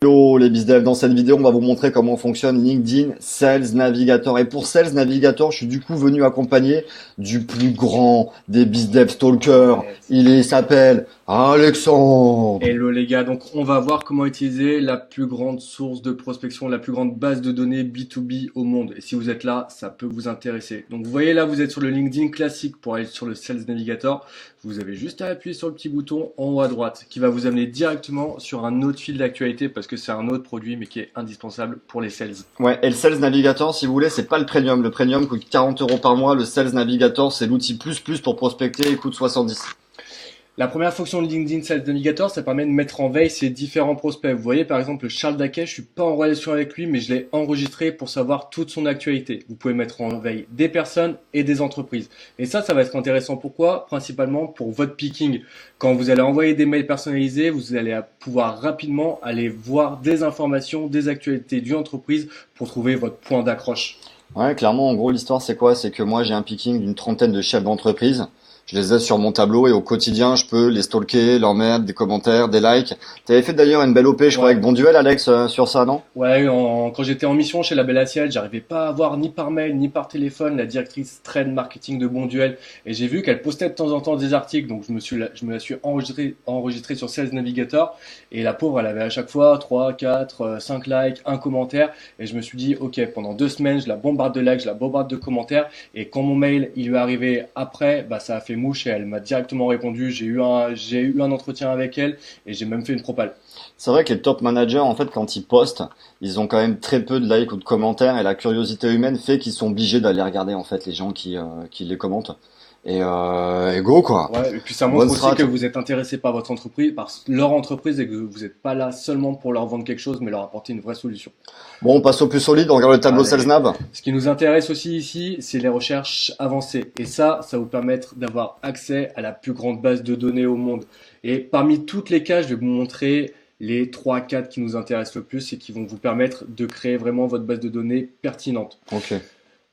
Hello les BizDev, dans cette vidéo on va vous montrer comment fonctionne LinkedIn Sales Navigator. Et pour Sales Navigator, je suis du coup venu accompagné du plus grand des BizDev stalkers. Il s'appelle Alexandre. Hello les gars, donc on va voir comment utiliser la plus grande source de prospection, la plus grande base de données B2B au monde. Et si vous êtes là, ça peut vous intéresser. Donc vous voyez là, vous êtes sur le LinkedIn classique pour aller sur le Sales Navigator. Vous avez juste à appuyer sur le petit bouton en haut à droite qui va vous amener directement sur un autre fil d'actualité parce que c'est un autre produit mais qui est indispensable pour les sales. Ouais, et le Sales Navigator, si vous voulez, c'est pas le premium. Le premium coûte 40 € par mois. Le Sales Navigator, c'est l'outil plus pour prospecter, il coûte 70. La première fonction de LinkedIn Sales Navigator, ça permet de mettre en veille ses différents prospects. Vous voyez par exemple Charles Daquet, je suis pas en relation avec lui, mais je l'ai enregistré pour savoir toute son actualité. Vous pouvez mettre en veille des personnes et des entreprises. Et ça va être intéressant. Pourquoi? Principalement pour votre picking. Quand vous allez envoyer des mails personnalisés, vous allez pouvoir rapidement aller voir des informations, des actualités d'une entreprise pour trouver votre point d'accroche. Ouais, clairement, en gros, l'histoire c'est quoi? C'est que moi j'ai un picking d'une trentaine de chefs d'entreprise. Je les ai sur mon tableau et au quotidien, je peux les stalker, leur mettre des commentaires, des likes. T'avais fait d'ailleurs une belle OP, je crois, avec Bonduel, Alex, sur ça, non? Ouais, quand j'étais en mission chez La Belle Assiette, j'arrivais pas à avoir ni par mail ni par téléphone la directrice trade marketing de Bonduel. Et j'ai vu qu'elle postait de temps en temps des articles, donc je me la suis enregistré sur Sales Navigator. Et la pauvre, elle avait à chaque fois 3, 4, 5 likes, un commentaire. Et je me suis dit, ok, pendant 2 semaines, je la bombarde de likes, je la bombarde de commentaires. Et quand mon mail, il lui est arrivé après, bah, ça a fait mouche et elle m'a directement répondu. J'ai eu un entretien avec elle et j'ai même fait une propale. C'est vrai que les top managers, en fait, quand ils postent, ils ont quand même très peu de likes ou de commentaires et la curiosité humaine fait qu'ils sont obligés d'aller regarder, en fait, les gens qui les commentent. Et go, quoi. Ouais, et puis ça montre Bonne aussi strat. que vous êtes intéressé par votre entreprise, par leur entreprise et que vous n'êtes pas là seulement pour leur vendre quelque chose, mais leur apporter une vraie solution. Bon, on passe au plus solide, on regarde le tableau Allez. Sales Nav. Ce qui nous intéresse aussi ici, c'est les recherches avancées. Et ça va vous permettre d'avoir accès à la plus grande base de données au monde. Et parmi toutes les cas, je vais vous montrer les 3-4 qui nous intéressent le plus et qui vont vous permettre de créer vraiment votre base de données pertinente. Ok.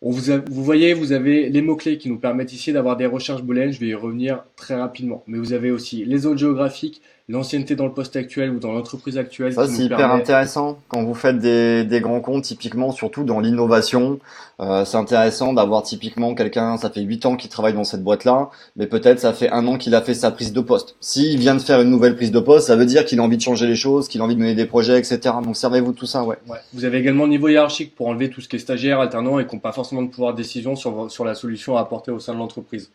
Vous voyez, vous avez les mots-clés qui nous permettent ici d'avoir des recherches booléennes. Je vais y revenir très rapidement. Mais vous avez aussi les zones géographiques, l'ancienneté dans le poste actuel ou dans l'entreprise actuelle Ça, qui c'est nous hyper permet... intéressant quand vous faites des grands comptes, typiquement, surtout dans l'innovation. C'est intéressant d'avoir typiquement quelqu'un, ça fait 8 ans qu'il travaille dans cette boîte-là, mais peut-être ça fait 1 an qu'il a fait sa prise de poste. S'il vient de faire une nouvelle prise de poste, ça veut dire qu'il a envie de changer les choses, qu'il a envie de mener des projets, etc. Donc servez-vous de tout ça, ouais. Ouais. Vous avez également le niveau hiérarchique pour enlever tout ce qui est stagiaire, alternant et qui n'ont pas forcément de pouvoir de décision sur la solution à apporter au sein de l'entreprise.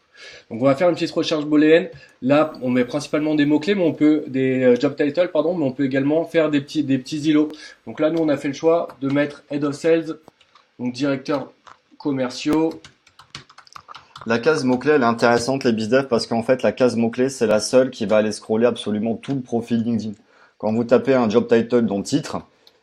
Donc on va faire une petite recherche booléenne. Là, on met principalement des mots-clés, mais on peut des job titles, pardon, mais on peut également faire des petits îlots. Donc là, nous, on a fait le choix de mettre Head of Sales, donc directeur commerciaux. La case mot-clé, elle est intéressante, les bizdev, parce qu'en fait, la case mot-clé, c'est la seule qui va aller scroller absolument tout le profil LinkedIn. Quand vous tapez un job title dans titre,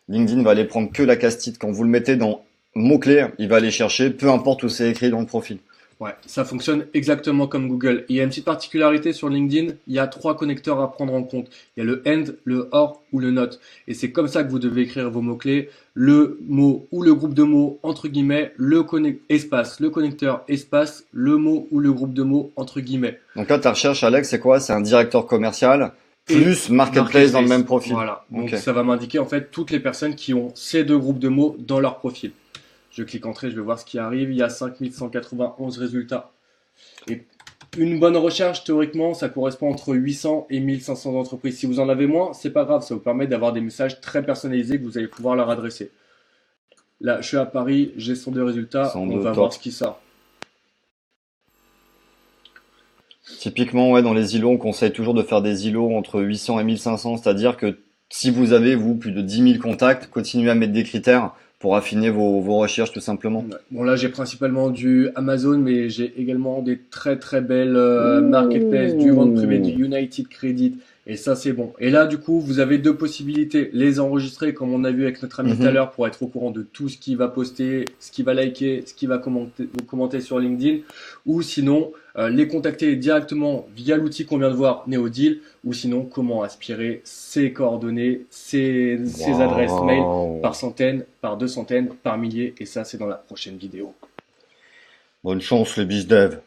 LinkedIn va aller prendre que la case titre. Quand vous le mettez dans mot-clé, il va aller chercher, peu importe où c'est écrit dans le profil. Ouais, ça fonctionne exactement comme Google. Il y a une petite particularité sur LinkedIn, il y a 3 connecteurs à prendre en compte. Il y a le AND, le OR ou le NOT. Et c'est comme ça que vous devez écrire vos mots-clés. Le mot ou le groupe de mots, entre guillemets, espace, le connecteur espace, le mot ou le groupe de mots, entre guillemets. Donc là, ta recherche, Alex, c'est quoi? C'est un directeur commercial plus marketplace dans le même profil. Voilà, donc Ok. ça va m'indiquer en fait toutes les personnes qui ont ces 2 groupes de mots dans leur profil. Je clique Entrée, je vais voir ce qui arrive. Il y a 5191 résultats. Et une bonne recherche, théoriquement, ça correspond entre 800 et 1500 entreprises. Si vous en avez moins, c'est pas grave. Ça vous permet d'avoir des messages très personnalisés que vous allez pouvoir leur adresser. Là, je suis à Paris, j'ai 102 résultats. On va voir ce qui sort. Typiquement, ouais, dans les îlots, on conseille toujours de faire des îlots entre 800 et 1500. C'est-à-dire que si vous avez, vous, plus de 10 000 contacts, continuez à mettre des critères pour affiner vos recherches, tout simplement. Ouais. Bon, là, j'ai principalement du Amazon, mais j'ai également des très très belles marketplaces, du vente privée, du United Credit. Et ça, c'est bon. Et là, du coup, vous avez 2 possibilités. Les enregistrer, comme on a vu avec notre ami tout à l'heure, pour être au courant de tout ce qu'il va poster, ce qu'il va liker, ce qu'il va commenter sur LinkedIn. Ou sinon, les contacter directement via l'outil qu'on vient de voir, NeoDeal. Ou sinon, comment aspirer ses coordonnées, ses adresses mail par centaines, par 200, par milliers. Et ça, c'est dans la prochaine vidéo. Bonne chance, les bizdev.